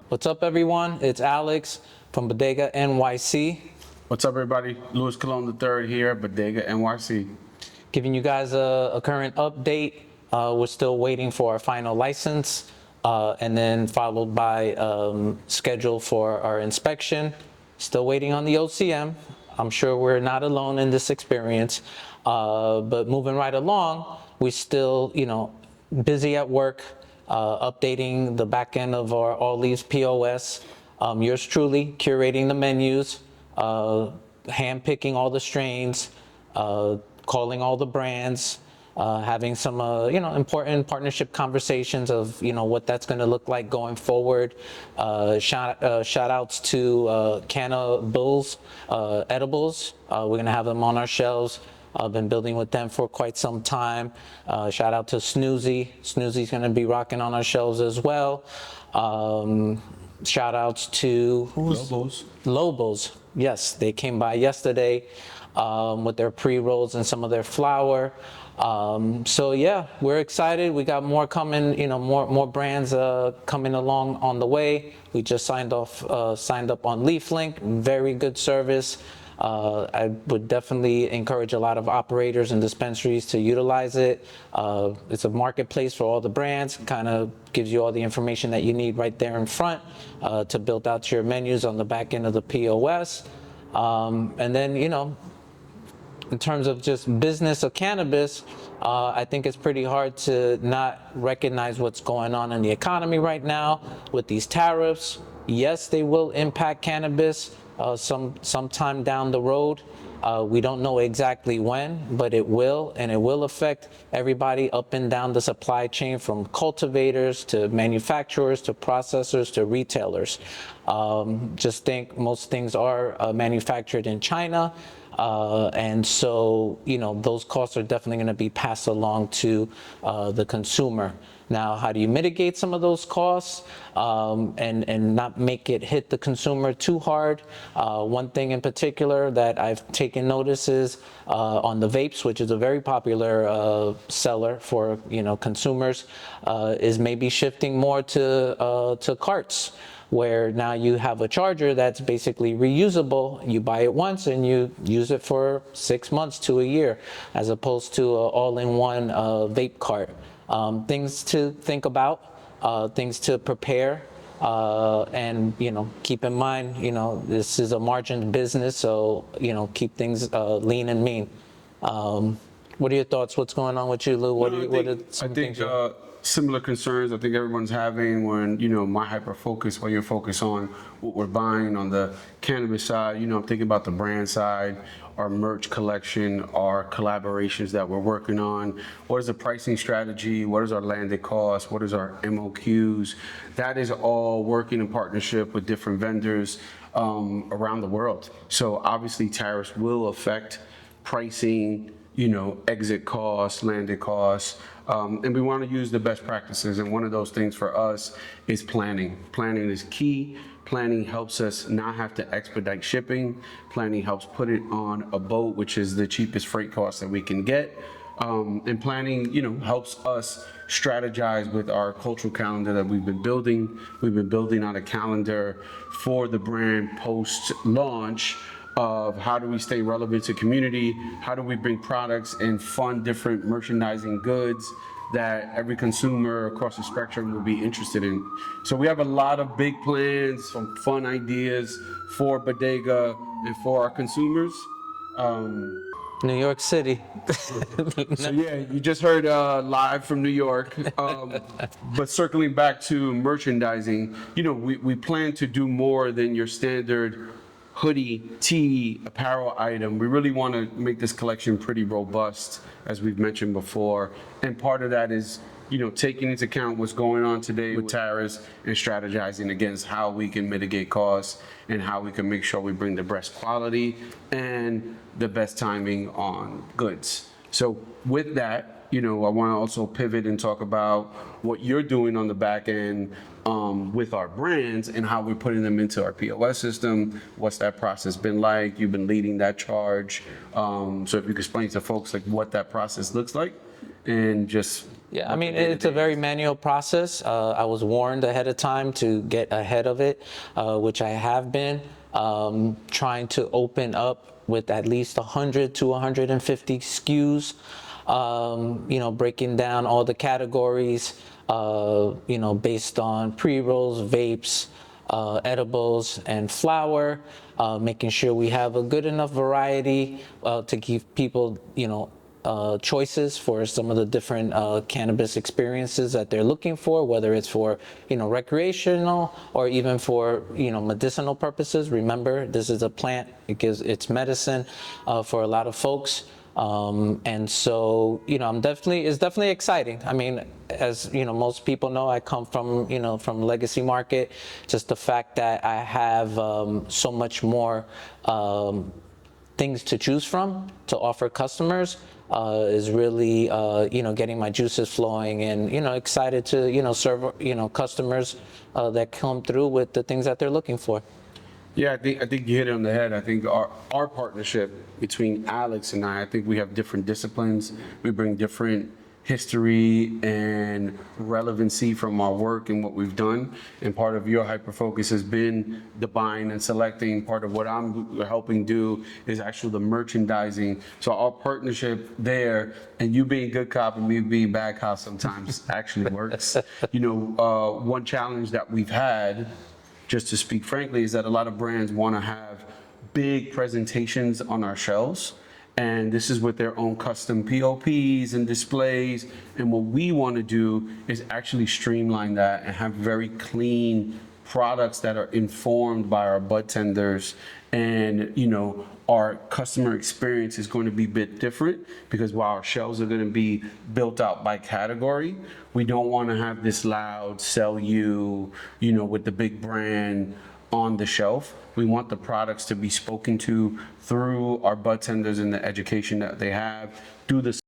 What's up, everyone? It's Alex from Budega NYC, What's up, everybody? Louis Colon III here, Budega NYC. giving you guys a current update. We're still waiting for our final license, and then followed by schedule for our inspection. Still waiting on the OCM. I'm sure we're not alone in this experience, but moving right along, we still, busy at work, updating the back end of our All Leaves POS. Yours truly curating the menus, hand picking all the strains, calling all the brands, having some important partnership conversations of what that's going to look like going forward. Shout outs to Cannibals Edibles. We're going to have them on our shelves. I've been building with them for quite some time. Shout out to Snoozy. Snoozy's going to be rocking on our shelves as well. Shout outs to Lobos. Yes, they came by yesterday with their pre-rolls and some of their flour. So yeah, we're excited. We got more coming, more brands coming along on the way. We just signed up on LeafLink. Very good service. I would definitely encourage a lot of operators and dispensaries to utilize it. It's a marketplace for all the brands, kind of gives you all the information that you need right there in front to build out your menus on the back end of the POS. And then, in terms of just business of cannabis, I think it's pretty hard to not recognize what's going on in the economy right now with these tariffs. Yes, they will impact cannabis sometime down the road. We don't know exactly when, but it will, and it will affect everybody up and down the supply chain, from cultivators to manufacturers to processors to retailers. Just think most things are manufactured in China. And so, those costs are definitely going to be passed along to the consumer. Now, how do you mitigate some of those costs and not make it hit the consumer too hard? One thing in particular that I've taken notice is on the vapes, which is a very popular seller for consumers, is maybe shifting more to carts, where now you have a charger that's basically reusable. You buy it once and you use it for 6 months to a year, as opposed to an all-in-one vape cart. Things to think about, things to prepare, and keep in mind, this is a margin business, so keep things lean and mean. What are your thoughts? What's going on with you, Lou? I think similar concerns I think everyone's having when, my hyper focus, while you're focused on what we're buying on the cannabis side, I'm thinking about the brand side, our merch collection, our collaborations that we're working on. What is the pricing strategy? What is our landed cost? What is our MOQs? That is all working in partnership with different vendors around the world. So obviously tariffs will affect pricing, exit costs, landed costs, and we want to use the best practices. And one of those things for us is planning. Planning is key. Planning helps us not have to expedite shipping. Planning helps put it on a boat, which is the cheapest freight cost that we can get. And planning, helps us strategize with our cultural calendar that we've been building. We've been building out a calendar for the brand post-launch of how do we stay relevant to community, how do we bring products and fund different merchandising goods that every consumer across the spectrum will be interested in. So we have a lot of big plans, some fun ideas for Budega and for our consumers. New York City. So yeah, you just heard live from New York. But circling back to merchandising, we plan to do more than your standard hoodie, tee, apparel item. We really want to make this collection pretty robust, as we've mentioned before. And part of that is, taking into account what's going on today with tariffs and strategizing against how we can mitigate costs and how we can make sure we bring the best quality and the best timing on goods. So with that, I want to also pivot and talk about what you're doing on the back end with our brands and how we're putting them into our POS system. What's that process been like? You've been leading that charge. So if you could explain to folks like what that process looks like and just Yeah, I mean, it's a very manual process. I was warned ahead of time to get ahead of it, which I have been, trying to open up with at least 100 to 150 SKUs, breaking down all the categories, based on pre-rolls, vapes, edibles, and flour, making sure we have a good enough variety to give people, choices for some of the different cannabis experiences that they're looking for, whether it's for, recreational or even for, medicinal purposes. Remember, this is a plant. It's medicine for a lot of folks. And so, it's definitely exciting. I mean, as most people know, I come from legacy market. Just the fact that I have so much more things to choose from to offer customers is really, getting my juices flowing, and excited to serve customers that come through with the things that they're looking for. Yeah, I think you hit it on the head. I think our partnership between Alex and I think we have different disciplines. We bring different history and relevancy from our work and what we've done. And part of your hyper focus has been the buying and selecting. Part of what I'm helping do is actually the merchandising. So our partnership there, and you being good cop and me being bad cop sometimes actually works. One challenge that we've had, just to speak frankly, is that a lot of brands want to have big presentations on our shelves. And this is with their own custom POPs and displays. And what we want to do is actually streamline that and have very clean products that are informed by our bud tenders. And, our customer experience is going to be a bit different, because while our shelves are going to be built out by category, we don't want to have this loud sell you, with the big brand on the shelf. We want the products to be spoken to through our bud tenders and the education that they have, do the